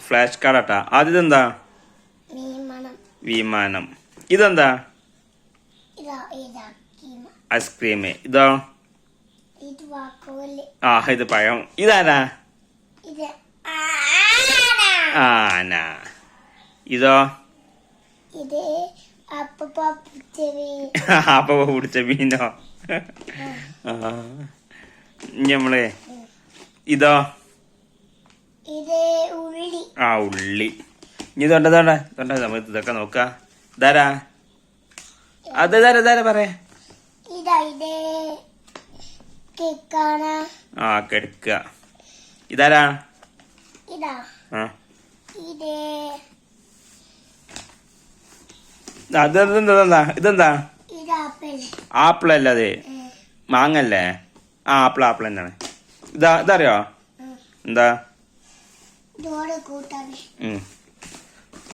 Flash കാർഡാട്ടാ. ആദ്യതെന്താ? വിമാനം. ഇതെന്താ? Ice cream. ഇതോ? ആ, ഇത് പഴം. ഇതാരാ? ആന. ഇതോ? അപ്പ പിടിച്ച മീനോ? നമ്മളെ ഇതോ? ആ, ഉള്ളി. ഇനി തൊണ്ട നമ്മൾ ഇതൊക്കെ നോക്ക. ഇതാരാ? അതാരാ പറയാ? ആ, കിടക്ക. ഇതാരാ? ഇതെന്താ? ആപ്പിളല്ലേ അത്? മാങ്ങല്ലേ? ആ, ആപ്പിൾ തന്നെയാണ്. ഇതറിയോ? എന്താ?